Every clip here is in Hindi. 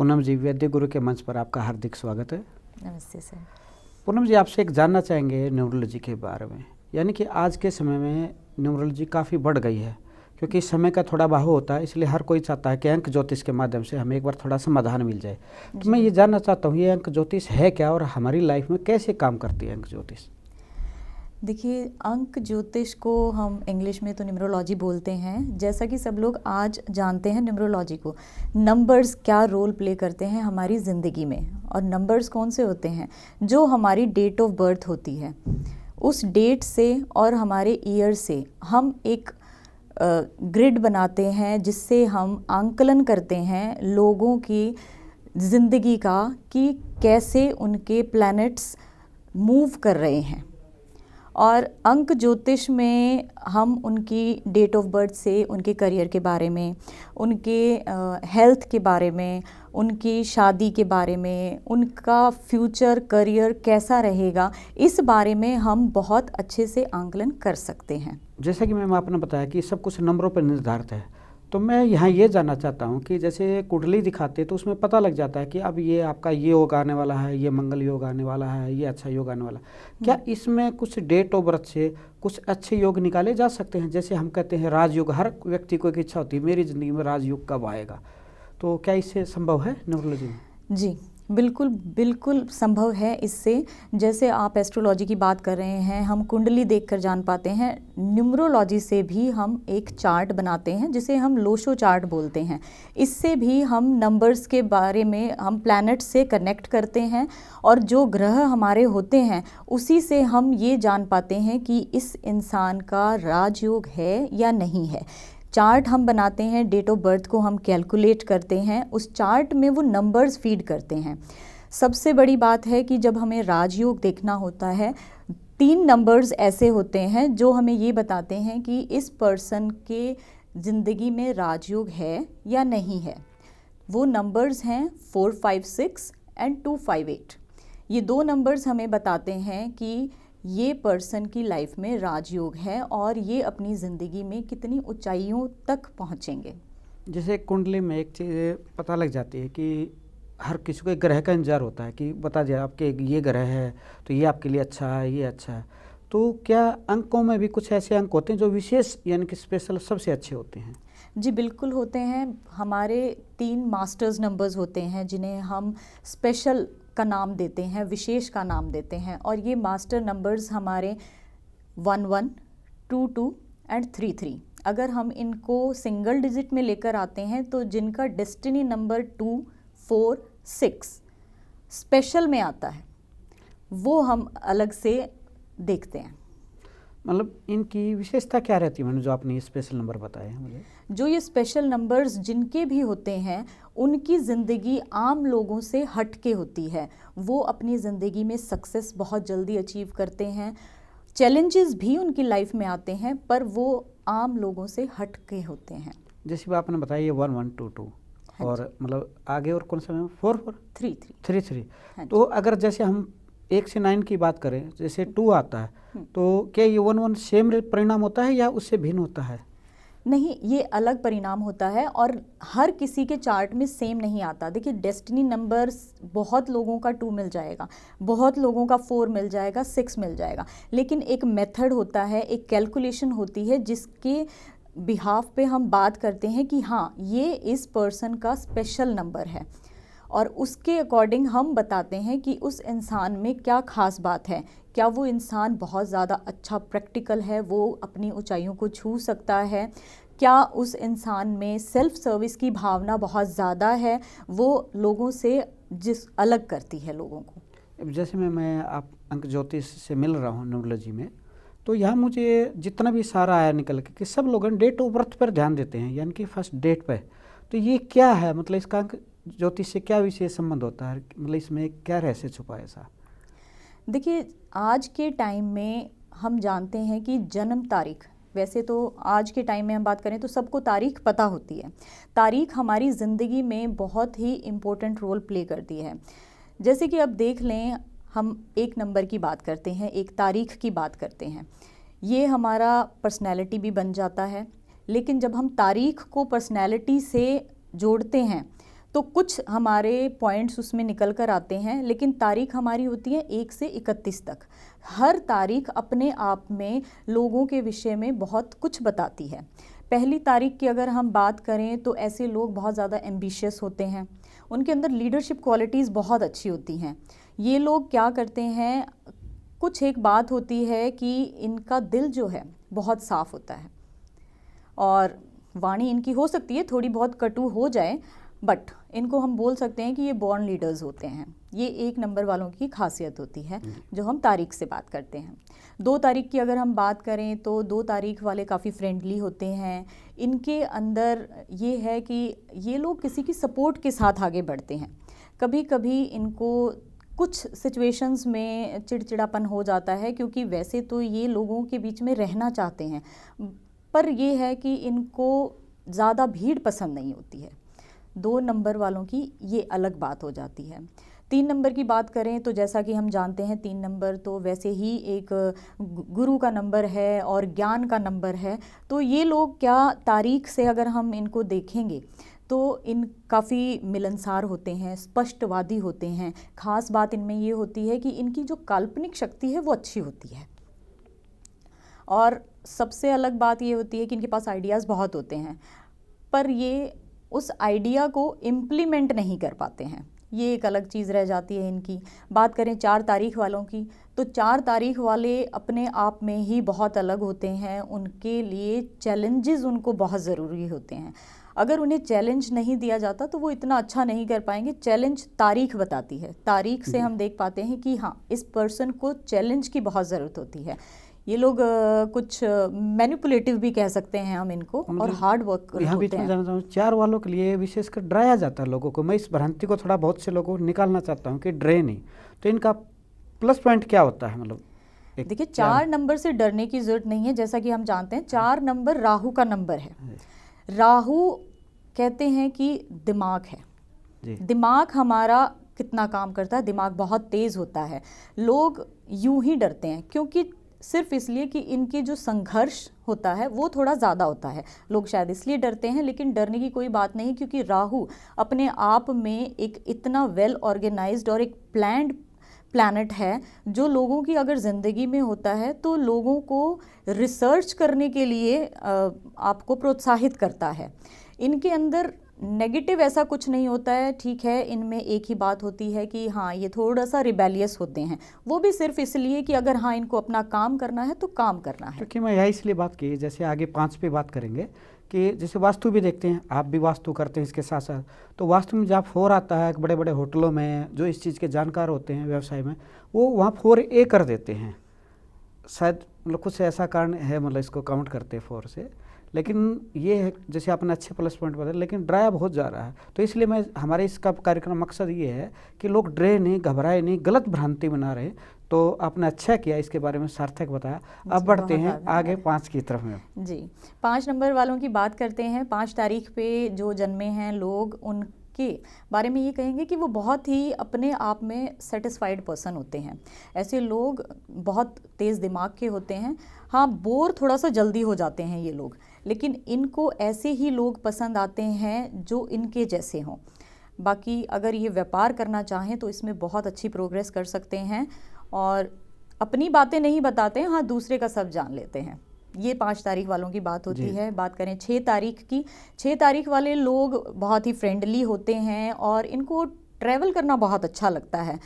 पूनम जी, वैद्य गुरु के मंच पर आपका हार्दिक स्वागत है। नमस्ते सर। पूनम जी, आपसे एक जानना चाहेंगे न्यूमरोलॉजी के बारे में। यानी कि आज के समय में न्यूमरोलॉजी काफ़ी बढ़ गई है, क्योंकि समय का थोड़ा बाहु होता है, इसलिए हर कोई चाहता है कि अंक ज्योतिष के माध्यम से हमें एक बार थोड़ा समाधान मिल जाए। तो मैं ये जानना चाहता हूँ, ये अंक ज्योतिष है क्या और हमारी लाइफ में कैसे काम करती है अंक ज्योतिष? देखिए, अंक ज्योतिष को हम इंग्लिश में तो न्यूमरोलॉजी बोलते हैं। जैसा कि सब लोग आज जानते हैं न्यूमरोलॉजी को, नंबर्स क्या रोल प्ले करते हैं हमारी ज़िंदगी में। और नंबर्स कौन से होते हैं? जो हमारी डेट ऑफ बर्थ होती है, उस डेट से और हमारे ईयर से हम एक ग्रिड बनाते हैं, जिससे हम आंकलन करते हैं लोगों की ज़िंदगी का कि कैसे उनके प्लैनेट्स मूव कर रहे हैं। और अंक ज्योतिष में हम उनकी डेट ऑफ बर्थ से उनके करियर के बारे में, उनके हेल्थ के बारे में, उनकी शादी के बारे में, उनका फ्यूचर करियर कैसा रहेगा, इस बारे में हम बहुत अच्छे से आंकलन कर सकते हैं। जैसा कि मैम आपने बताया कि सब कुछ नंबरों पर निर्धारित है, तो मैं यहाँ ये जानना चाहता हूँ कि जैसे कुंडली दिखाते हैं तो उसमें पता लग जाता है कि अब ये आपका ये योग आने वाला है, ये मंगल योग आने वाला है, ये अच्छा योग आने वाला है। क्या इसमें कुछ डेट ऑफ बर्थ से कुछ अच्छे योग निकाले जा सकते हैं? जैसे हम कहते हैं राजयोग, हर व्यक्ति को एक इच्छा होती है मेरी ज़िंदगी में राजयोग कब आएगा, तो क्या इससे संभव है न्यूमरोलॉजी में? जी बिल्कुल बिल्कुल संभव है इससे। जैसे आप एस्ट्रोलॉजी की बात कर रहे हैं, हम कुंडली देखकर जान पाते हैं। न्यूमरोलॉजी से भी हम एक चार्ट बनाते हैं जिसे हम लोशो चार्ट बोलते हैं। इससे भी हम नंबर्स के बारे में, हम प्लैनेट से कनेक्ट करते हैं और जो ग्रह हमारे होते हैं उसी से हम ये जान पाते हैं कि इस इंसान का राजयोग है या नहीं है। चार्ट हम बनाते हैं, डेट ऑफ बर्थ को हम कैलकुलेट करते हैं, उस चार्ट में वो नंबर्स फीड करते हैं। सबसे बड़ी बात है कि जब हमें राजयोग देखना होता है, 3 नंबर्स ऐसे होते हैं जो हमें ये बताते हैं कि इस पर्सन के ज़िंदगी में राजयोग है या नहीं है। वो नंबर्स हैं 456 एंड 258। ये 2 नंबर्स हमें बताते हैं कि ये पर्सन की लाइफ में राजयोग है और ये अपनी ज़िंदगी में कितनी ऊंचाइयों तक पहुंचेंगे। जैसे कुंडली में एक चीज़ पता लग जाती है कि हर किसी को एक ग्रह का इंतजार होता है कि बता दिया आपके ये ग्रह है तो ये आपके लिए अच्छा है, ये अच्छा है। तो क्या अंकों में भी कुछ ऐसे अंक होते हैं जो विशेष यानी कि स्पेशल सबसे अच्छे होते हैं? जी बिल्कुल होते हैं। हमारे 3 मास्टर्स नंबर्स होते हैं जिन्हें हम स्पेशल का नाम देते हैं, विशेष का नाम देते हैं। और ये मास्टर नंबर्स हमारे 11, 22 एंड 33। अगर हम इनको सिंगल डिजिट में लेकर आते हैं तो जिनका डेस्टिनी नंबर 2, 4, 6 स्पेशल में आता है, वो हम अलग से देखते हैं। मतलब इनकी विशेषता क्या रहती है मैंने जो आपने ये स्पेशल नंबर बताए हैं मुझे? जो ये स्पेशल नंबर्स जिनके भी होते हैं, उनकी ज़िंदगी आम लोगों से हट के होती है। वो अपनी ज़िंदगी में सक्सेस बहुत जल्दी अचीव करते हैं। चैलेंजेस भी उनकी लाइफ में आते हैं, पर वो आम लोगों से हट के होते हैं। जैसे आपने बताया ये 1, 1, 2, 2 और मतलब आगे और कौन सा है? 4, 4, 3, 3। तो अगर जैसे हम 1 से 9 की बात करें, जैसे 2 आता है, तो क्या ये 1, 1 सेम परिणाम होता है या उससे भिन्न होता है? नहीं, ये अलग परिणाम होता है और हर किसी के चार्ट में सेम नहीं आता। देखिए, डेस्टिनी नंबर्स बहुत लोगों का 2 मिल जाएगा, बहुत लोगों का 4 मिल जाएगा, 6 मिल जाएगा, लेकिन एक मेथड होता है, एक कैलकुलेशन होती है जिसके बिहाफ पे हम बात करते हैं कि हाँ, ये इस पर्सन का स्पेशल नंबर है। और उसके अकॉर्डिंग हम बताते हैं कि उस इंसान में क्या ख़ास बात है। क्या वो इंसान बहुत ज़्यादा अच्छा प्रैक्टिकल है, वो अपनी ऊंचाइयों को छू सकता है? क्या उस इंसान में सेल्फ सर्विस की भावना बहुत ज़्यादा है, वो लोगों से अलग करती है लोगों को। जैसे मैं आप अंक ज्योतिष से मिल रहा हूँ न्यूमरोलॉजी में, तो यहाँ मुझे जितना भी सारा आया निकल के कि सब लोग डेट ऑफ बर्थ पर ध्यान देते हैं, यानी कि फर्स्ट डेट पर। तो ये क्या है, मतलब इसका अंक ज्योतिष से क्या विशेष संबंध होता है, मतलब इसमें क्या रहस्य छुपा है ऐसा? देखिए, आज के टाइम में हम जानते हैं कि जन्म तारीख, वैसे तो आज के टाइम में हम बात करें तो सबको तारीख पता होती है। तारीख हमारी ज़िंदगी में बहुत ही इम्पोर्टेंट रोल प्ले करती है। जैसे कि अब देख लें, हम एक नंबर की बात करते हैं, एक तारीख की बात करते हैं, ये हमारा पर्सनैलिटी भी बन जाता है। लेकिन जब हम तारीख को पर्सनैलिटी से जोड़ते हैं तो कुछ हमारे पॉइंट्स उसमें निकल कर आते हैं, लेकिन तारीख हमारी होती है 1 से 31 तक। हर तारीख अपने आप में लोगों के विषय में बहुत कुछ बताती है। पहली तारीख की अगर हम बात करें तो ऐसे लोग बहुत ज़्यादा एम्बिशियस होते हैं, उनके अंदर लीडरशिप क्वालिटीज़ बहुत अच्छी होती हैं। ये लोग क्या करते हैं, कुछ एक बात होती है कि इनका दिल जो है बहुत साफ़ होता है, और वाणी इनकी हो सकती है थोड़ी बहुत कटु हो जाए, बट इनको हम बोल सकते हैं कि ये बॉर्न लीडर्स होते हैं। ये 1 नंबर वालों की खासियत होती है जो हम तारीख से बात करते हैं। 2 तारीख की अगर हम बात करें तो 2 तारीख वाले काफ़ी फ्रेंडली होते हैं। इनके अंदर ये है कि ये लोग किसी की सपोर्ट के साथ आगे बढ़ते हैं। कभी कभी इनको कुछ सिचुएशंस में चिड़चिड़ापन हो जाता है, क्योंकि वैसे तो ये लोगों के बीच में रहना चाहते हैं, पर ये है कि इनको ज़्यादा भीड़ पसंद नहीं होती है। 2 नंबर वालों की ये अलग बात हो जाती है। 3 नंबर की बात करें तो जैसा कि हम जानते हैं 3 नंबर तो वैसे ही एक गुरु का नंबर है और ज्ञान का नंबर है। तो ये लोग क्या, तारीख से अगर हम इनको देखेंगे तो इन काफ़ी मिलनसार होते हैं, स्पष्टवादी होते हैं। ख़ास बात इनमें ये होती है कि इनकी जो काल्पनिक शक्ति है वो अच्छी होती है, और सबसे अलग बात ये होती है कि इनके पास आइडियाज़ बहुत होते हैं, पर ये उस आइडिया को इम्प्लीमेंट नहीं कर पाते हैं। ये एक अलग चीज़ रह जाती है इनकी। बात करें 4 तारीख वालों की, तो 4 तारीख वाले अपने आप में ही बहुत अलग होते हैं। उनके लिए चैलेंजेस उनको बहुत ज़रूरी होते हैं। अगर उन्हें चैलेंज नहीं दिया जाता तो वो इतना अच्छा नहीं कर पाएंगे। चैलेंज तारीख बताती है, तारीख से हम देख पाते हैं कि हाँ, इस पर्सन को चैलेंज की बहुत ज़रूरत होती है। ये लोग कुछ मैनिपुलेटिव भी कह सकते हैं हम इनको, और हार्ड वर्क यहाँ बीच में जानना चाहूँ, 4 वालों के लिए विशेषकर डराया जाता है लोगों को। मैं इस भ्रांति को थोड़ा बहुत से लोगों को निकालना चाहता हूँ कि डरे नहीं। तो इनका प्लस पॉइंट क्या होता है? मतलब देखिए, 4 नंबर से डरने की जरूरत नहीं है। जैसा कि हम जानते हैं 4 नंबर राहु का नंबर है। राहु कहते हैं कि दिमाग है जी। दिमाग हमारा कितना काम करता है, दिमाग बहुत तेज होता है। लोग यूं ही डरते हैं क्योंकि सिर्फ इसलिए कि इनके जो संघर्ष होता है वो थोड़ा ज़्यादा होता है। लोग शायद इसलिए डरते हैं, लेकिन डरने की कोई बात नहीं, क्योंकि राहु अपने आप में एक इतना वेल ऑर्गेनाइज्ड और एक प्लान्ड प्लैनेट है जो लोगों की अगर ज़िंदगी में होता है तो लोगों को रिसर्च करने के लिए आपको प्रोत्साहित करता है। इनके अंदर नेगेटिव ऐसा कुछ नहीं होता है। ठीक है, इनमें एक ही बात होती है कि हाँ, ये थोड़ा सा रिबेलियस होते हैं, वो भी सिर्फ इसलिए कि अगर हाँ इनको अपना काम करना है तो काम करना है। क्योंकि मैं यही इसलिए बात की, जैसे आगे 5 पे बात करेंगे कि जैसे वास्तु भी देखते हैं, आप भी वास्तु करते हैं इसके साथ साथ। तो वास्तु में जहाँ 4 आता है, बड़े बड़े होटलों में जो इस चीज़ के जानकार होते हैं व्यवसाय में, वो वहाँ 4A कर देते हैं। शायद मतलब कुछ ऐसा कारण है, मतलब इसको काउंट करते हैं 4 से। लेकिन ये है, जैसे आपने अच्छे प्लस पॉइंट बताया, लेकिन डराया बहुत जा रहा है। तो इसलिए मैं, हमारे इसका कार्यक्रम मकसद ये है कि लोग डरे नहीं, घबराए नहीं, गलत भ्रांति बना रहे। तो आपने अच्छा किया, इसके बारे में सार्थक बताया। अब बढ़ते हैं आगे 5 की तरफ में जी। 5 नंबर वालों की बात करते हैं। 5 तारीख पे जो जन्मे हैं लोग, उनके बारे में ये कहेंगे कि वो बहुत ही अपने आप में सेटिस्फाइड पर्सन होते हैं। ऐसे लोग बहुत तेज़ दिमाग के होते हैं। हाँ, बोर थोड़ा सा जल्दी हो जाते हैं ये लोग, लेकिन इनको ऐसे ही लोग पसंद आते हैं जो इनके जैसे हों। बाकी अगर ये व्यापार करना चाहें तो इसमें बहुत अच्छी प्रोग्रेस कर सकते हैं, और अपनी बातें नहीं बताते हैं, हाँ दूसरे का सब जान लेते हैं। ये 5 तारीख वालों की बात होती है। बात करें 6 तारीख की, 6 तारीख वाले लोग बहुत ही फ्रेंडली होते हैं और इनको ट्रैवल करना बहुत अच्छा लगता है।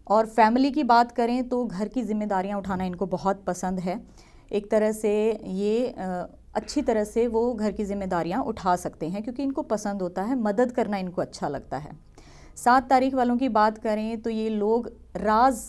और फैमिली की बात करें तो घर की जिम्मेदारियां उठाना इनको बहुत पसंद है। एक तरह से ये अच्छी तरह से वो घर की जिम्मेदारियां उठा सकते हैं क्योंकि इनको पसंद होता है, मदद करना इनको अच्छा लगता है। 7 तारीख वालों की बात करें तो ये लोग राज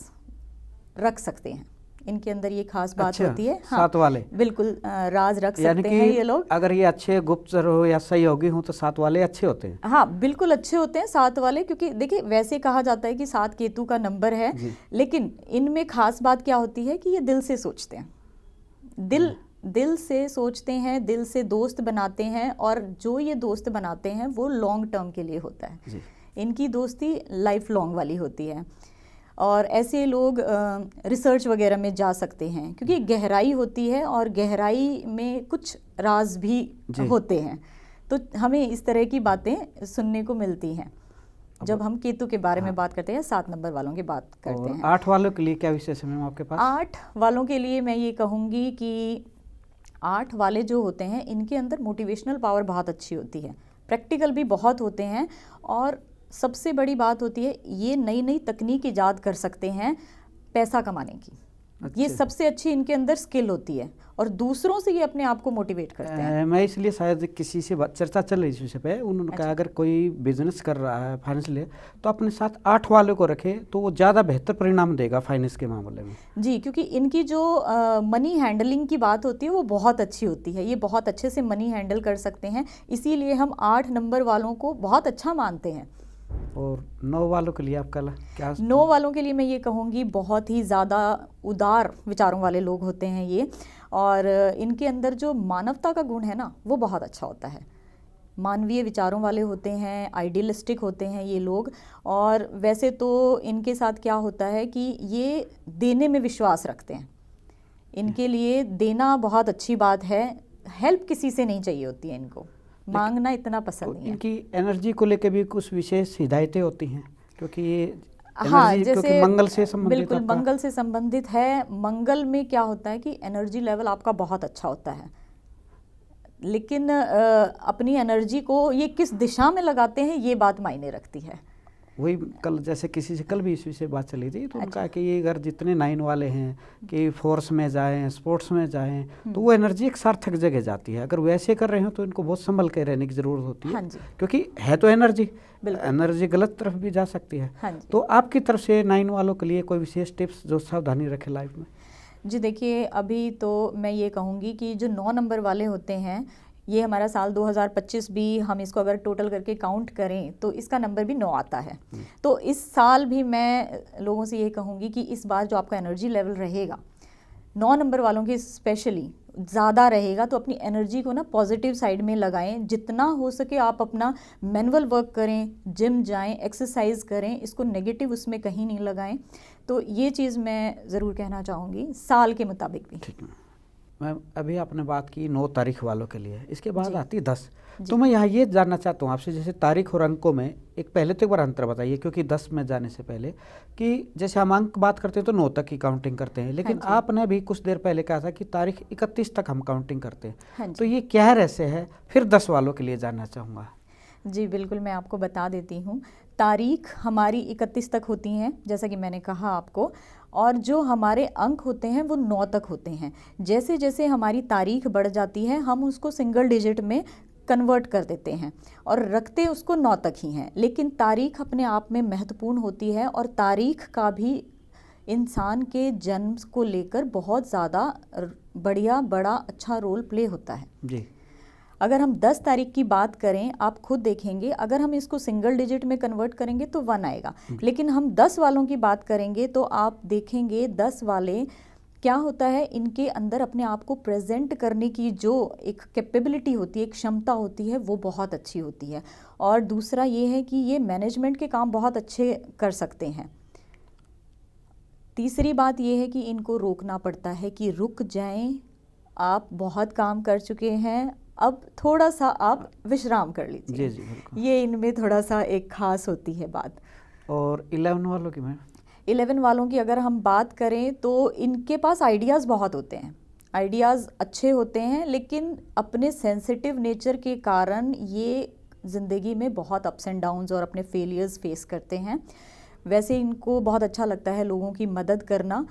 रख सकते हैं, इनके अंदर ये खास बात होती है। हाँ, 7 वाले बिल्कुल राज रख सकते हैं ये लोग। अगर ये अच्छे गुप्तचर हो या सहयोगी हो तो 7 वाले अच्छे होते हैं। हाँ, बिल्कुल अच्छे होते हैं 7 वाले, क्योंकि देखिए वैसे कहा जाता है कि 7 केतु का नंबर है, लेकिन इनमें खास बात क्या होती है कि ये दिल से सोचते हैं, दिल से सोचते हैं, दिल से दोस्त बनाते हैं, और जो ये दोस्त बनाते हैं वो लॉन्ग टर्म के लिए होता है। इनकी दोस्ती लाइफ लॉन्ग वाली होती है। और ऐसे लोग रिसर्च वगैरह में जा सकते हैं क्योंकि गहराई होती है और गहराई में कुछ राज भी होते हैं। तो हमें इस तरह की बातें सुनने को मिलती हैं जब हम केतु के बारे में बात करते हैं, 7 नंबर वालों की बात करते हैं। 8 वालों के लिए क्या विशेष है मैम आपके पास? 8 वालों के लिए मैं ये कहूँगी कि 8 वाले जो होते हैं इनके अंदर मोटिवेशनल पावर बहुत अच्छी होती है, प्रैक्टिकल भी बहुत होते हैं, और सबसे बड़ी बात होती है ये नई नई तकनीक ईजाद कर सकते हैं पैसा कमाने की। ये सबसे अच्छी इनके अंदर स्किल होती है, और दूसरों से ये अपने आप को मोटिवेट करते हैं। मैं इसलिए शायद किसी से चर्चा चल रही इस विषय पे, उन्होंने कहा अगर कोई बिजनेस कर रहा है फाइनेंशियली तो अपने साथ 8 वालों को रखे तो वो ज़्यादा बेहतर परिणाम देगा फाइनेंस के मामले में। जी, क्योंकि इनकी जो मनी हैंडलिंग की बात होती है वो बहुत अच्छी होती है, ये बहुत अच्छे से मनी हैंडल कर सकते हैं, इसीलिए हम 8 नंबर वालों को बहुत अच्छा मानते हैं। और 9 वालों के लिए आपका क्या? 9 वालों के लिए मैं ये कहूँगी बहुत ही ज़्यादा उदार विचारों वाले लोग होते हैं ये, और इनके अंदर जो मानवता का गुण है ना वो बहुत अच्छा होता है। मानवीय विचारों वाले होते हैं, आइडियलिस्टिक होते हैं ये लोग, और वैसे तो इनके साथ क्या होता है कि ये देने में विश्वास रखते हैं, इनके लिए देना बहुत अच्छी बात है, हेल्प किसी से नहीं चाहिए होती है इनको, मांगना इतना पसंद नहीं है। इनकी एनर्जी को लेकर भी कुछ विशेष हिदायतें होती हैं, क्योंकि ये हाँ, जैसे मंगल से संबंधित, बिल्कुल मंगल से संबंधित है। मंगल में क्या होता है कि एनर्जी लेवल आपका बहुत अच्छा होता है, लेकिन अपनी एनर्जी को ये किस दिशा में लगाते हैं ये बात मायने रखती है। वही कल जैसे किसी से कल भी इस विषय बात चली थी, तो उनका कि ये अगर जितने 9 वाले हैं कि फोर्स में जाएं, स्पोर्ट्स में जाएं, तो वो एनर्जी एक सार्थक जगह जाती है। अगर वैसे कर रहे हो तो इनको बहुत संभल के रहने की ज़रूरत होती है। हाँ जी, क्योंकि है तो एनर्जी गलत तरफ भी जा सकती है। हाँ जी। तो आपकी तरफ से 9 वालों के लिए कोई विशेष टिप्स जो सावधानी रखें लाइफ में? जी देखिए, अभी तो मैं ये कहूँगी कि जो 9 नंबर वाले होते हैं, ये हमारा साल 2025 भी हम इसको अगर टोटल करके काउंट करें तो इसका नंबर भी 9 आता है। तो इस साल भी मैं लोगों से ये कहूँगी कि इस बार जो आपका एनर्जी लेवल रहेगा 9 नंबर वालों की स्पेशली ज़्यादा रहेगा, तो अपनी एनर्जी को ना पॉजिटिव साइड में लगाएं। जितना हो सके आप अपना मैनुअल वर्क करें, जिम जाएं, एक्सरसाइज करें, इसको नेगेटिव उसमें कहीं नहीं लगाएं। तो ये चीज़ मैं ज़रूर कहना चाहूँगी साल के मुताबिक भी। ठीक है मैम, अभी आपने बात की 9 तारीख वालों के लिए, इसके बाद आती 10। तो मैं यहाँ ये जानना चाहता हूँ आपसे, जैसे तारीख और अंकों में एक पहले तो एक बार अंतर बताइए, क्योंकि 10 में जाने से पहले कि जैसे हम अंक बात करते हैं तो 9 तक की काउंटिंग करते हैं, लेकिन आपने भी कुछ देर पहले कहा था कि तारीख 31 तक हम काउंटिंग करते हैं। तो ये क्या रहस्य है? फिर 10 वालों के लिए जानना चाहूँगा। जी बिल्कुल, मैं आपको बता देती हूँ। तारीख हमारी 31 तक होती हैं, जैसा कि मैंने कहा आपको, और जो हमारे अंक होते हैं वो 9 तक होते हैं। जैसे जैसे हमारी तारीख बढ़ जाती है हम उसको सिंगल डिजिट में कन्वर्ट कर देते हैं और रखते उसको 9 तक ही हैं। लेकिन तारीख अपने आप में महत्वपूर्ण होती है, और तारीख का भी इंसान के जन्म को लेकर बहुत ज़्यादा बड़ा अच्छा रोल प्ले होता है। जी, अगर हम 10 तारीख की बात करें, आप खुद देखेंगे, अगर हम इसको सिंगल डिजिट में कन्वर्ट करेंगे तो 1 आएगा, लेकिन हम 10 वालों की बात करेंगे तो आप देखेंगे 10 वाले क्या होता है, इनके अंदर अपने आप को प्रेजेंट करने की जो एक कैपेबिलिटी होती है, एक क्षमता होती है, वो बहुत अच्छी होती है। और दूसरा ये है कि ये मैनेजमेंट के काम बहुत अच्छे कर सकते हैं। तीसरी बात ये है कि इनको रोकना पड़ता है कि रुक जाएं, आप बहुत काम कर चुके हैं, अब थोड़ा सा आप विश्राम कर लीजिए। जी बिल्कुल। ये इनमें थोड़ा सा एक खास होती है बात। और 11 वालों की मैम? 11 वालों की अगर हम बात करें तो इनके पास आइडियाज़ बहुत होते हैं, आइडियाज़ अच्छे होते हैं, लेकिन अपने सेंसिटिव नेचर के कारण ये ज़िंदगी में बहुत अप्स एंड डाउन्स और अपने फेलियर्स फेस करते हैं। वैसे इनको बहुत अच्छा लगता है लोगों की मदद करना,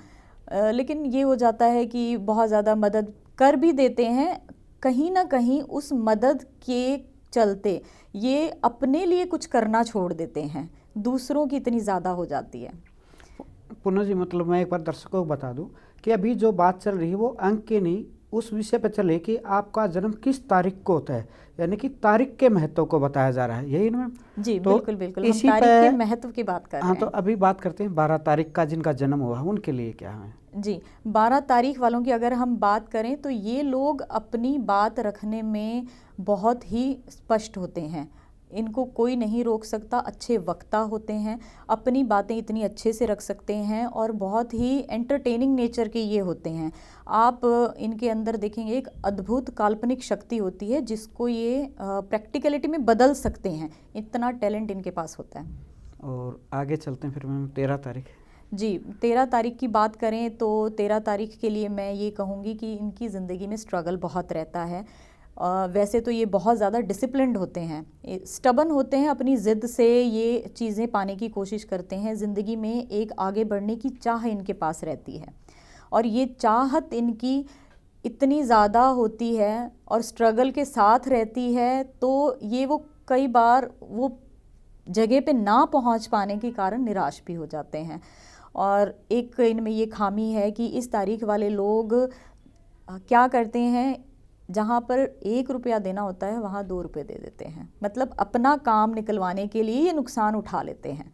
लेकिन ये हो जाता है कि बहुत ज़्यादा मदद कर भी देते हैं, कहीं ना कहीं उस मदद के चलते ये अपने लिए कुछ करना छोड़ देते हैं, दूसरों की इतनी ज़्यादा हो जाती है। पुनः जी, मतलब मैं एक बार दर्शकों को बता दूं कि अभी जो बात चल रही है वो अंक की नहीं, उस विषय पर चले कि आपका जन्म किस तारीख को होता है, यानी कि तारीख के महत्व को बताया जा रहा है, यही ना मैम? जी तो बिल्कुल बिल्कुल, हम तारीख के महत्व की बात कर रहे हैं। हाँ, तो अभी बात करते हैं 12 तारीख का जिनका जन्म हुआ, उनके लिए क्या है? जी, 12 तारीख वालों की अगर हम बात करें तो ये लोग अपनी बात रखने में बहुत ही स्पष्ट होते हैं, इनको कोई नहीं रोक सकता, अच्छे वक्ता होते हैं, अपनी बातें इतनी अच्छे से रख सकते हैं और बहुत ही एंटरटेनिंग नेचर के ये होते हैं। आप इनके अंदर देखेंगे एक अद्भुत काल्पनिक शक्ति होती है जिसको ये प्रैक्टिकलिटी में बदल सकते हैं, इतना टैलेंट इनके पास होता है। और आगे चलते हैं फिर मैम 13 तारीख। जी, 13 तारीख की बात करें तो 13 तारीख के लिए मैं ये कहूँगी कि इनकी ज़िंदगी में स्ट्रगल बहुत रहता है। वैसे तो ये बहुत ज़्यादा डिसिप्लिन्ड होते हैं, स्टबन होते हैं, अपनी ज़िद से ये चीज़ें पाने की कोशिश करते हैं। ज़िंदगी में एक आगे बढ़ने की चाह इनके पास रहती है और ये चाहत इनकी इतनी ज़्यादा होती है और स्ट्रगल के साथ रहती है, तो ये वो कई बार वो जगह पे ना पहुंच पाने के कारण निराश भी हो जाते हैं। और एक इनमें ये खामी है कि इस तारीख वाले लोग क्या करते हैं, जहाँ पर 1 रुपया देना होता है वहाँ 2 रुपये दे देते हैं, मतलब अपना काम निकलवाने के लिए ये नुकसान उठा लेते हैं।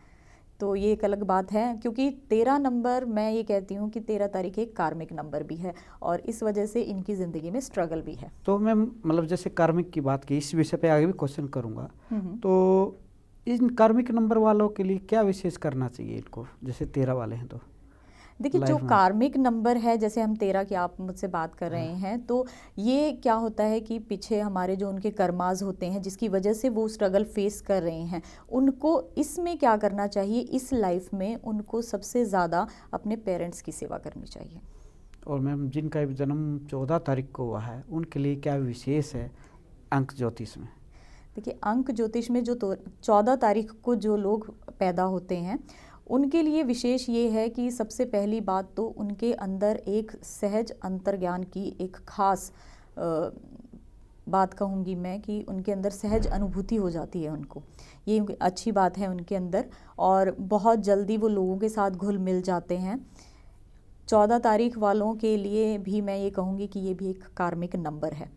तो ये एक अलग बात है, क्योंकि 13 नंबर मैं ये कहती हूँ कि 13 तारीख एक कार्मिक नंबर भी है और इस वजह से इनकी ज़िंदगी में स्ट्रगल भी है। तो मैं मतलब जैसे कार्मिक की बात की, इस विषय पे आगे भी क्वेश्चन करूँगा, तो इन कार्मिक नंबर वालों के लिए क्या विशेष करना चाहिए इनको, जैसे 13 वाले हैं तो? देखिए, जो कार्मिक नंबर है, जैसे हम 13 की आप मुझसे बात कर रहे हैं, तो ये क्या होता है कि पीछे हमारे जो उनके कर्माज होते हैं जिसकी वजह से वो स्ट्रगल फेस कर रहे हैं, उनको इसमें क्या करना चाहिए, इस लाइफ में उनको सबसे ज़्यादा अपने पेरेंट्स की सेवा करनी चाहिए। और मैम जिनका जन्म 14 तारीख को हुआ है उनके लिए क्या विशेष है अंक ज्योतिष में? देखिए, अंक ज्योतिष में जो 14 तारीख को जो लोग पैदा होते हैं उनके लिए विशेष ये है कि सबसे पहली बात तो उनके अंदर एक सहज अंतर्ज्ञान की एक खास बात कहूँगी मैं कि उनके अंदर सहज अनुभूति हो जाती है उनको, ये अच्छी बात है उनके अंदर, और बहुत जल्दी वो लोगों के साथ घुल मिल जाते हैं। 14 तारीख वालों के लिए भी मैं ये कहूँगी कि ये भी एक कार्मिक नंबर है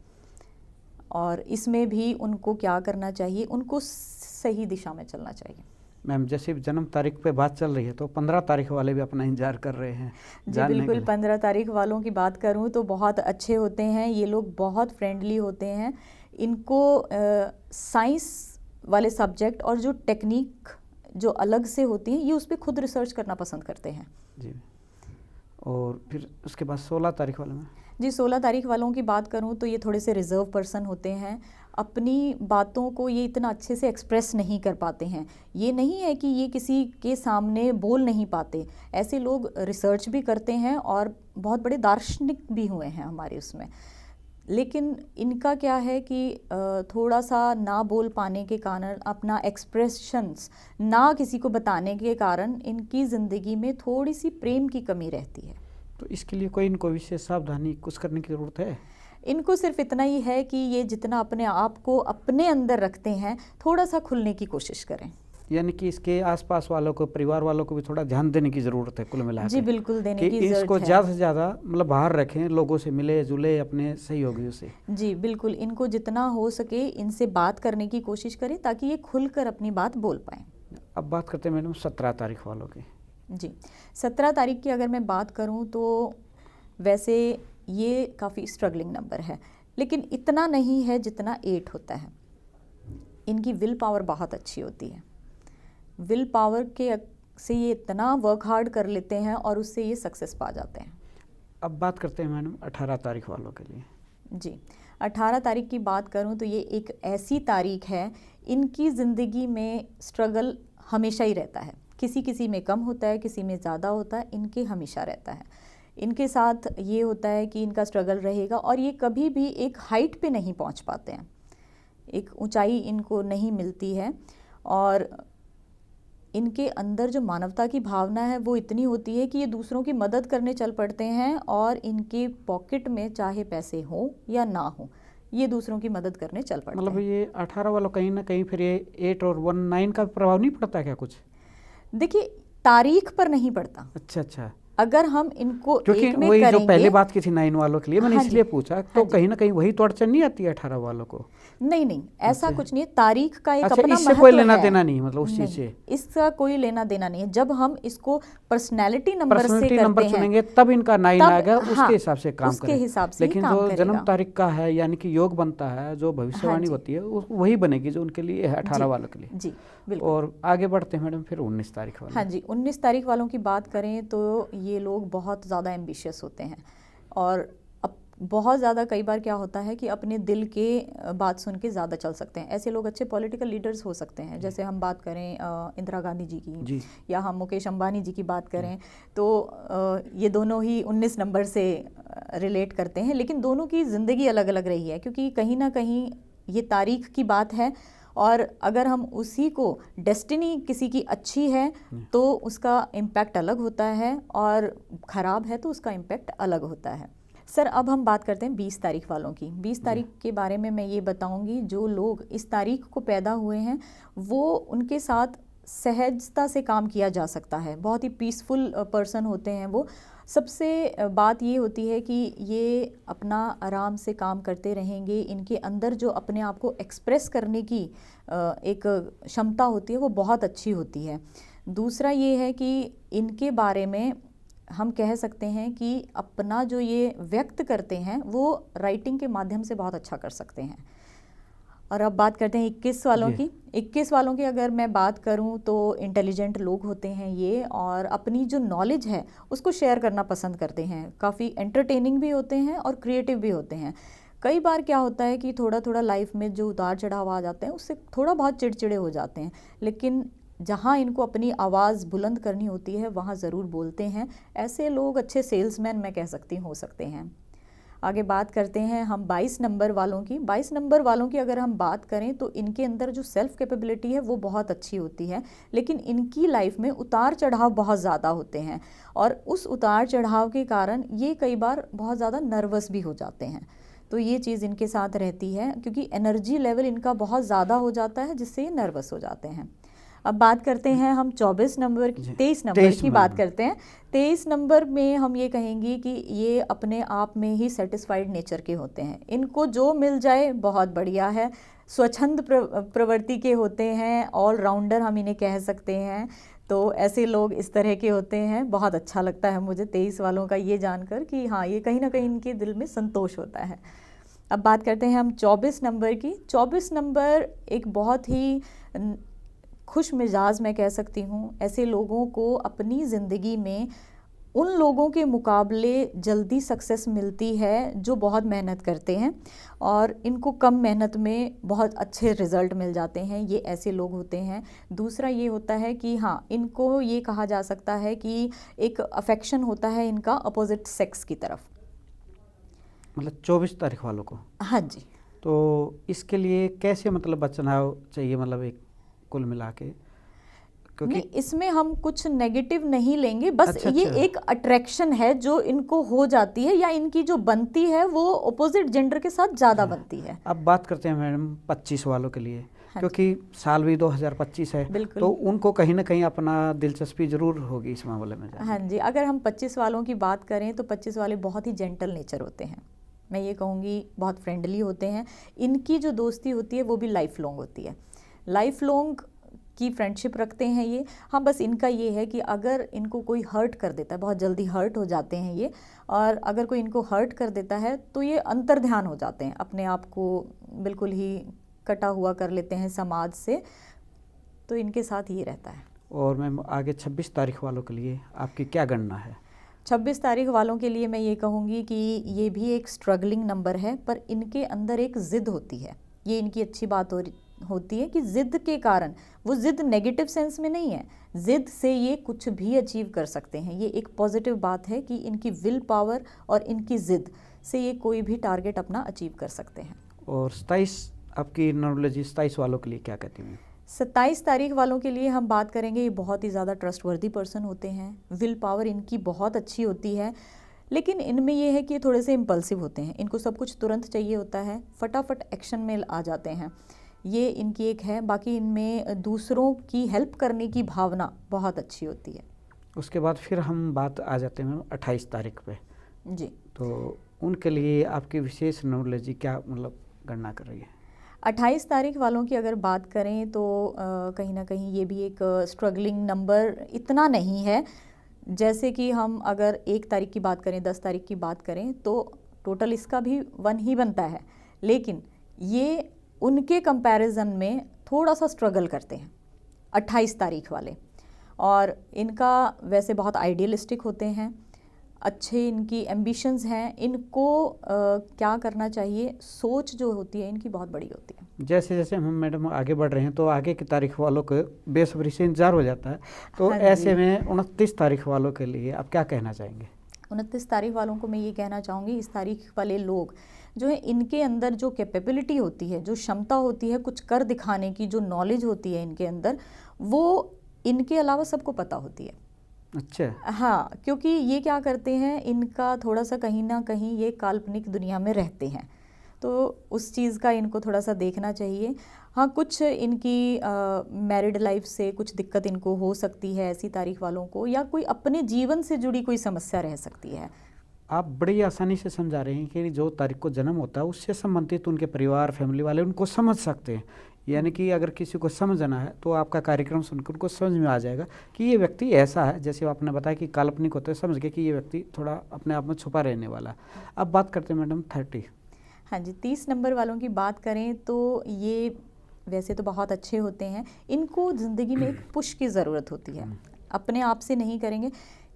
और इसमें भी उनको क्या करना चाहिए, उनको सही दिशा में चलना चाहिए। मैम जैसे जन्म तारीख पे बात चल रही है तो 15 तारीख वाले भी अपना इंतजार कर रहे हैं। जी बिल्कुल, 15 तारीख वालों की बात करूं तो बहुत अच्छे होते हैं ये लोग, बहुत फ्रेंडली होते हैं। इनको साइंस वाले सब्जेक्ट और जो टेक्निक जो अलग से होती हैं ये उस पर खुद रिसर्च करना पसंद करते हैं। जी, और फिर उसके बाद 16 तारीख वाले में? जी, 16 तारीख वालों की बात करूं तो ये थोड़े से रिजर्व पर्सन होते हैं, अपनी बातों को ये इतना अच्छे से एक्सप्रेस नहीं कर पाते हैं। ये नहीं है कि ये किसी के सामने बोल नहीं पाते, ऐसे लोग रिसर्च भी करते हैं और बहुत बड़े दार्शनिक भी हुए हैं हमारे उसमें, लेकिन इनका क्या है कि थोड़ा सा ना बोल पाने के कारण, अपना एक्सप्रेशंस ना किसी को बताने के कारण इनकी ज़िंदगी में थोड़ी सी प्रेम की कमी रहती है। तो इसके लिए कोई इनको विशेष सावधानी कुछ करने की ज़रूरत है? इनको सिर्फ इतना ही है कि ये जितना अपने आप को अपने अंदर रखते हैं थोड़ा सा खुलने की कोशिश करें। यानी कि इसके आसपास वालों को, परिवार वालों को भी थोड़ा ध्यान देने की ज़रूरत है कुल मिलाकर। जी बिल्कुल, देने की ज़रूरत है। इसको ज़्यादा से ज़्यादा मतलब बाहर रखें, लोगों से मिले जुले, अपने सहयोगियों से। जी बिल्कुल, इनको जितना हो सके इनसे बात करने की कोशिश करें ताकि ये खुलकर अपनी बात बोल पाएँ। अब बात करते हैं मैडम 17 तारीख वालों की। जी, 17 तारीख की अगर मैं बात करूं तो वैसे ये काफ़ी स्ट्रगलिंग नंबर है, लेकिन इतना नहीं है जितना 8 होता है। इनकी विल पावर बहुत अच्छी होती है, विल पावर के से ये इतना वर्क हार्ड कर लेते हैं और उससे ये सक्सेस पा जाते हैं। अब बात करते हैं मैडम 18 तारीख वालों के लिए। जी, 18 तारीख की बात करूं तो ये एक ऐसी तारीख है, इनकी ज़िंदगी में स्ट्रगल हमेशा ही रहता है, किसी किसी में कम होता है, किसी में ज़्यादा होता है, इनके हमेशा रहता है। इनके साथ ये होता है कि इनका स्ट्रगल रहेगा और ये कभी भी एक हाइट पे नहीं पहुंच पाते हैं, एक ऊंचाई इनको नहीं मिलती है, और इनके अंदर जो मानवता की भावना है वो इतनी होती है कि ये दूसरों की मदद करने चल पड़ते हैं और इनके पॉकेट में चाहे पैसे हो या ना हो, ये दूसरों की मदद करने चल पड़ते हैं। मतलब ये 18 वालों कहीं ना कहीं फिर ये 8 और 19 का प्रभाव नहीं पड़ता क्या कुछ? देखिए, तारीख पर नहीं पड़ता। अच्छा, अगर हम इनको क्योंकि एक में वही जो करेंगे, पहले बात की थी 9 वालों के लिए, मैंने हाँ जी, इसलिए पूछा, तो हाँ जी, कहीं ना कहीं वही तो अड़चन नहीं आती है 18 वालों को? नहीं नहीं, ऐसा अच्छा कुछ नहीं है। तारीख का एक अच्छा, अपना इससे कोई महत्व लेना है। देना नहीं, मतलब उस चीज़ नहीं, से इसका कोई लेना देना नहीं है। जब हम इसको पर्सनैलिटी नंबर से पर्सनैलिटी करते नंबर हैं चुनेंगे तब इनका 9 तब, आएगा, हाँ, उसके हिसाब से काम उसके करें। हिसाब से ही लेकिन काम जो जन्म करेगा। तारीख का है, यानी कि योग बनता है, जो हाँ भविष्यवाणी जी, होती है, वही बनेगी जो उनके लिए है, 18 जी, वालों के लिए। जी, बिल्कुल। और आगे बढ़ते हैं मैडम, फिर 19 तारीख वाले। हाँ जी, 19 तारीख वालों की बात करें तो ये लोग बहुत ज़्यादा एम्बिशियस होते हैं और अब बहुत ज़्यादा, कई बार क्या होता है कि अपने दिल के बात सुन के ज़्यादा चल सकते हैं। ऐसे लोग अच्छे पॉलिटिकल लीडर्स हो सकते हैं। जैसे हम बात करें इंदिरा गांधी जी की, जी या हम मुकेश अंबानी जी की बात करें, तो ये दोनों ही 19 नंबर से रिलेट करते हैं। लेकिन दोनों की ज़िंदगी अलग अलग रही है, क्योंकि कहीं ना कहीं ये तारीख की बात है, और अगर हम उसी को, डेस्टिनी किसी की अच्छी है तो उसका इम्पैक्ट अलग होता है, और ख़राब है तो उसका इम्पैक्ट अलग होता है। सर, अब हम बात करते हैं 20 तारीख वालों की। 20 तारीख के बारे में मैं ये बताऊंगी, जो लोग इस तारीख को पैदा हुए हैं वो, उनके साथ सहजता से काम किया जा सकता है। बहुत ही पीसफुल पर्सन होते हैं वो। सबसे बात ये होती है कि ये अपना आराम से काम करते रहेंगे। इनके अंदर जो अपने आप को एक्सप्रेस करने की एक क्षमता होती है वो बहुत अच्छी होती है। दूसरा ये है कि इनके बारे में हम कह सकते हैं कि अपना जो ये व्यक्त करते हैं वो राइटिंग के माध्यम से बहुत अच्छा कर सकते हैं। और अब बात करते हैं 21 वालों की। 21 वालों की अगर मैं बात करूं तो इंटेलिजेंट लोग होते हैं ये, और अपनी जो नॉलेज है उसको शेयर करना पसंद करते हैं। काफ़ी एंटरटेनिंग भी होते हैं और क्रिएटिव भी होते हैं। कई बार क्या होता है कि थोड़ा थोड़ा लाइफ में जो उतार चढ़ाव आ जाते हैं उससे थोड़ा बहुत चिड़चिड़े हो जाते हैं, लेकिन जहाँ इनको अपनी आवाज़ बुलंद करनी होती है वहाँ ज़रूर बोलते हैं। ऐसे लोग अच्छे सेल्समैन, मैं कह सकती हूँ, हो सकते हैं। आगे बात करते हैं हम 22 नंबर वालों की। 22 नंबर वालों की अगर हम बात करें तो इनके अंदर जो सेल्फ कैपेबिलिटी है वो बहुत अच्छी होती है, लेकिन इनकी लाइफ में उतार चढ़ाव बहुत ज़्यादा होते हैं, और उस उतार चढ़ाव के कारण ये कई बार बहुत ज़्यादा नर्वस भी हो जाते हैं। तो ये चीज़ इनके साथ रहती है, क्योंकि एनर्जी लेवल इनका बहुत ज़्यादा हो जाता है, जिससे ये नर्वस हो जाते हैं। अब बात करते हैं हम 24 नंबर की, 23 नंबर की बात करते हैं। 23 नंबर में हम ये कहेंगे कि ये अपने आप में ही सेटिस्फाइड नेचर के होते हैं। इनको जो मिल जाए बहुत बढ़िया है। स्वच्छंद प्रवृत्ति के होते हैं, ऑलराउंडर हम इन्हें कह सकते हैं। तो ऐसे लोग इस तरह के होते हैं। बहुत अच्छा लगता है मुझे 23 वालों का ये जानकर कि हाँ, ये कहीं ना कहीं इनके दिल में संतोष होता है। अब बात करते हैं हम 24 नंबर की। 24 नंबर एक बहुत ही खुश मिजाज, मैं कह सकती हूँ। ऐसे लोगों को अपनी ज़िंदगी में उन लोगों के मुकाबले जल्दी सक्सेस मिलती है जो बहुत मेहनत करते हैं, और इनको कम मेहनत में बहुत अच्छे रिजल्ट मिल जाते हैं। ये ऐसे लोग होते हैं। दूसरा ये होता है कि हाँ, इनको ये कहा जा सकता है कि एक अफेक्शन होता है इनका अपोजिट सेक्स की तरफ। मतलब 24 तारीख वालों को? हाँ जी। तो इसके लिए कैसे मतलब बचना चाहिए, मतलब एक कुल मिला के? क्योंकि नहीं, इसमें हम कुछ नेगेटिव नहीं लेंगे, बस अच्छा, ये अच्छा। एक अट्रैक्शन है जो इनको हो जाती है, या इनकी जो बनती है वो अपोजिट जेंडर के साथ ज़्यादा बनती है। अब बात करते हैं मैडम 25 वालों के लिए। हाँ, क्योंकि साल भी 2025 है, बिल्कुल। तो उनको कहीं ना कहीं अपना दिलचस्पी जरूर होगी इस मामले में। हाँ जी, अगर हम 25 वालों की बात करें तो 25 वाले बहुत ही जेंटल नेचर होते हैं। मैं ये कहूँगी बहुत फ्रेंडली होते हैं। इनकी जो दोस्ती होती है वो भी लाइफ लॉन्ग होती है। लाइफ लॉन्ग की फ्रेंडशिप रखते हैं ये। हाँ, बस इनका ये है कि अगर इनको कोई हर्ट कर देता है, बहुत जल्दी हर्ट हो जाते हैं ये, और अगर कोई इनको हर्ट कर देता है तो ये अंतर्ध्यान हो जाते हैं, अपने आप को बिल्कुल ही कटा हुआ कर लेते हैं समाज से। तो इनके साथ ये रहता है। और मैम आगे 26 तारीख वालों के लिए आपकी क्या गणना है? 26 तारीख वालों के लिए मैं ये कहूँगी कि ये भी एक स्ट्रगलिंग नंबर है, पर इनके अंदर एक ज़िद होती है। ये इनकी अच्छी बात होती है कि ज़िद के कारण, वो ज़िद नेगेटिव सेंस में नहीं है, ज़िद से ये कुछ भी अचीव कर सकते हैं। ये एक पॉजिटिव बात है कि इनकी विल पावर और इनकी ज़िद से ये कोई भी टारगेट अपना अचीव कर सकते हैं। और 27 आपकी न्यूमरोलॉजी 27 वालों के लिए क्या कहती हैं? 27 तारीख वालों के लिए हम बात करेंगे। ये बहुत ही ज़्यादा ट्रस्टवर्दी पर्सन होते हैं। विल पावर इनकी बहुत अच्छी होती है, लेकिन इनमें ये है कि ये थोड़े से इम्पल्सिव होते हैं। इनको सब कुछ तुरंत चाहिए होता है, फटाफट एक्शन में आ जाते हैं। ये इनकी एक है। बाकी इनमें दूसरों की हेल्प करने की भावना बहुत अच्छी होती है। उसके बाद फिर हम बात आ जाते हैं मैम 28 तारीख पे जी। तो उनके लिए आपकी विशेष न्यूमरोलॉजी क्या मतलब गणना कर रही है? 28 तारीख वालों की अगर बात करें तो कहीं ना कहीं ये भी एक स्ट्रगलिंग नंबर इतना नहीं है। जैसे कि हम अगर 1 तारीख की बात करें, 10 तारीख की बात करें तो टोटल इसका भी 1 ही बनता है, लेकिन ये उनके कंपैरिजन में थोड़ा सा स्ट्रगल करते हैं 28 तारीख वाले। और इनका वैसे बहुत आइडियलिस्टिक होते हैं, अच्छे इनकी एम्बिशंस हैं, इनको क्या करना चाहिए, सोच जो होती है इनकी बहुत बड़ी होती है। जैसे जैसे हम मैडम आगे बढ़ रहे हैं तो आगे की तारीख वालों को बेसब्री से इंतजार हो जाता है, तो हाँ ऐसे जी। में 29 तारीख वालों के लिए आप क्या कहना चाहेंगे? 29 तारीख वालों को मैं ये कहना चाहूँगी, इस तारीख वाले लोग जो है इनके अंदर जो कैपेबिलिटी होती है, जो क्षमता होती है कुछ कर दिखाने की, जो नॉलेज होती है इनके अंदर, वो इनके अलावा सबको पता होती है। अच्छा। हाँ, क्योंकि ये क्या करते हैं, इनका थोड़ा सा कहीं ना कहीं ये काल्पनिक दुनिया में रहते हैं, तो उस चीज़ का इनको थोड़ा सा देखना चाहिए। हाँ, कुछ इनकी मैरिड लाइफ से कुछ दिक्कत इनको हो सकती है ऐसी तारीख वालों को, या कोई अपने जीवन से जुड़ी कोई समस्या रह सकती है। आप बड़ी आसानी से समझा रहे हैं कि जो तारीख को जन्म होता है उससे संबंधित उनके परिवार फैमिली वाले उनको समझ सकते हैं, यानी कि अगर किसी को समझना है तो आपका कार्यक्रम सुनकर उनको समझ में आ जाएगा कि ये व्यक्ति ऐसा है, जैसे आपने बताया कि काल्पनिक होता है, समझ के कि ये व्यक्ति थोड़ा अपने आप में छुपा रहने वाला है। अब बात करते हैं मैडम 30। हाँ जी, 30 नंबर वालों की बात करें तो ये वैसे तो बहुत अच्छे होते हैं, इनको ज़िंदगी में एक पुश की ज़रूरत होती है, अपने आप से नहीं करेंगे।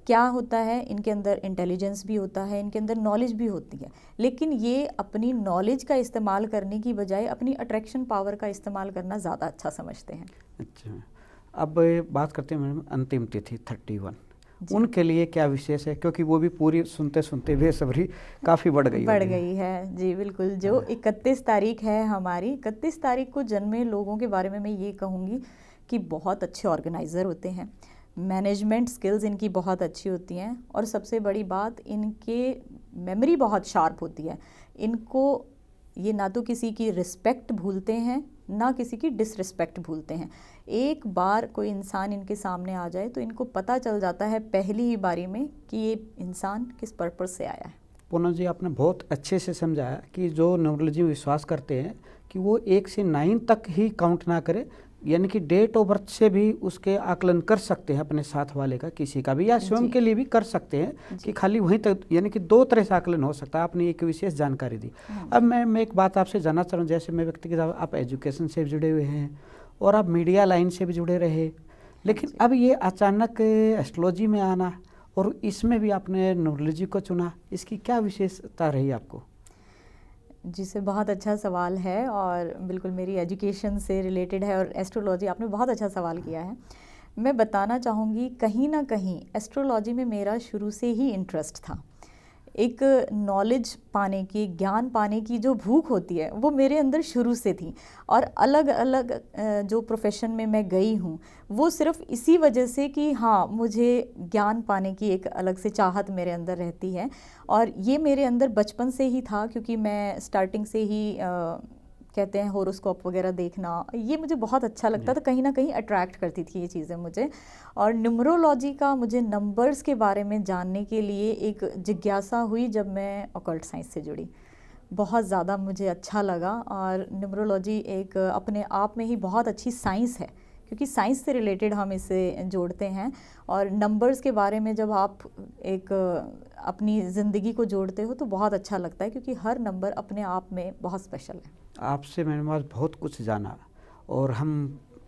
क्या होता है, इनके अंदर इंटेलिजेंस भी होता है, इनके अंदर नॉलेज भी होती है, लेकिन ये अपनी नॉलेज का इस्तेमाल करने की बजाय अपनी अट्रैक्शन पावर का इस्तेमाल करना ज़्यादा अच्छा समझते हैं। अच्छा, अब बात करते हैं मैडम अंतिम तिथि 31, उनके लिए क्या विशेष है, क्योंकि वो भी पूरी सुनते सुनते बेसब्री काफ़ी बढ़ गई है। जी बिल्कुल, जो 31 तारीख है हमारी, 31 तारीख को जन्मे लोगों के बारे में मैं ये कहूँगी कि बहुत अच्छे ऑर्गेनाइज़र होते हैं, मैनेजमेंट स्किल्स इनकी बहुत अच्छी होती हैं, और सबसे बड़ी बात इनके मेमोरी बहुत शार्प होती है। इनको ये ना तो किसी की रिस्पेक्ट भूलते हैं, ना किसी की डिसरिस्पेक्ट भूलते हैं। एक बार कोई इंसान इनके सामने आ जाए तो इनको पता चल जाता है पहली ही बारी में कि ये इंसान किस पर्पस से आया है। पूनम जी, आपने बहुत अच्छे से समझाया कि जो न्यूमरोलॉजी में विश्वास करते हैं कि वो 1 से 9 तक ही काउंट ना करे, यानी कि डेट ऑफ बर्थ से भी उसके आकलन कर सकते हैं अपने साथ वाले का, किसी का भी, या स्वयं के लिए भी कर सकते हैं कि खाली वहीं तक, यानी कि 2 तरह से आकलन हो सकता है। आपने एक विशेष जानकारी दी। अब मैं एक बात आपसे जानना चाह रहा हूँ, जैसे मैं व्यक्ति के साथ, आप एजुकेशन से भी जुड़े हुए हैं और आप मीडिया लाइन से भी जुड़े रहे, लेकिन अब ये अचानक एस्ट्रोलॉजी में आना और इसमें भी आपने न्यूमरोलॉजी को चुना, इसकी क्या विशेषता रही आपको? जी सर, बहुत अच्छा सवाल है और बिल्कुल मेरी एजुकेशन से रिलेटेड है, और एस्ट्रोलॉजी आपने बहुत अच्छा सवाल किया है। मैं बताना चाहूँगी, कहीं ना कहीं एस्ट्रोलॉजी में मेरा शुरू से ही इंटरेस्ट था। एक नॉलेज पाने की, ज्ञान पाने की जो भूख होती है वो मेरे अंदर शुरू से थी, और अलग अलग जो प्रोफेशन में मैं गई हूँ वो सिर्फ इसी वजह से कि हाँ, मुझे ज्ञान पाने की एक अलग से चाहत मेरे अंदर रहती है, और ये मेरे अंदर बचपन से ही था, क्योंकि मैं स्टार्टिंग से ही कहते हैं होरोस्कोप वगैरह देखना, ये मुझे बहुत अच्छा लगता था, कहीं ना कहीं अट्रैक्ट करती थी ये चीज़ें मुझे। और न्यूमरोलॉजी का मुझे नंबर्स के बारे में जानने के लिए एक जिज्ञासा हुई जब मैं ऑकल्ट साइंस से जुड़ी, बहुत ज़्यादा मुझे अच्छा लगा। और न्यूमरोलॉजी एक अपने आप में ही बहुत अच्छी साइंस है, क्योंकि साइंस से रिलेटेड हम इसे जोड़ते हैं, और नंबर्स के बारे में जब आप एक अपनी ज़िंदगी को जोड़ते हो तो बहुत अच्छा लगता है, क्योंकि हर नंबर अपने आप में बहुत स्पेशल है। आपसे मैंने आज बहुत कुछ जाना, और हम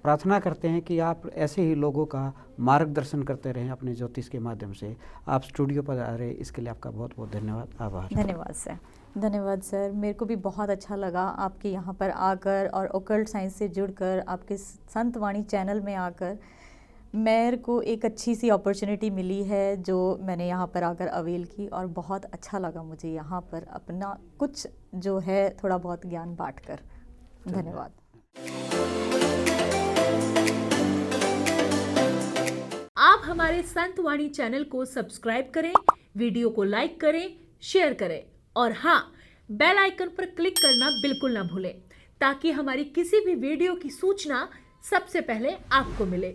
प्रार्थना करते हैं कि आप ऐसे ही लोगों का मार्गदर्शन करते रहें अपने ज्योतिष के माध्यम से। आप स्टूडियो पर आ रहे, इसके लिए आपका बहुत बहुत धन्यवाद, आभार। धन्यवाद सर, धन्यवाद सर। मेरे को भी बहुत अच्छा लगा आपके यहाँ पर आकर और ऑकल्ट साइंस से जुड़कर, आपके संतवाणी चैनल में आकर मेरे को एक अच्छी सी अपॉर्चुनिटी मिली है जो मैंने यहाँ पर आकर अवेल की, और बहुत अच्छा लगा मुझे यहाँ पर अपना कुछ जो है थोड़ा बहुत ज्ञान बांटकर। धन्यवाद। आप हमारे संतवाणी चैनल को सब्सक्राइब करें, वीडियो को लाइक करें, शेयर करें, और हाँ, बेल आइकन पर क्लिक करना बिल्कुल ना भूलें, ताकि हमारी किसी भी वीडियो की सूचना सबसे पहले आपको मिले।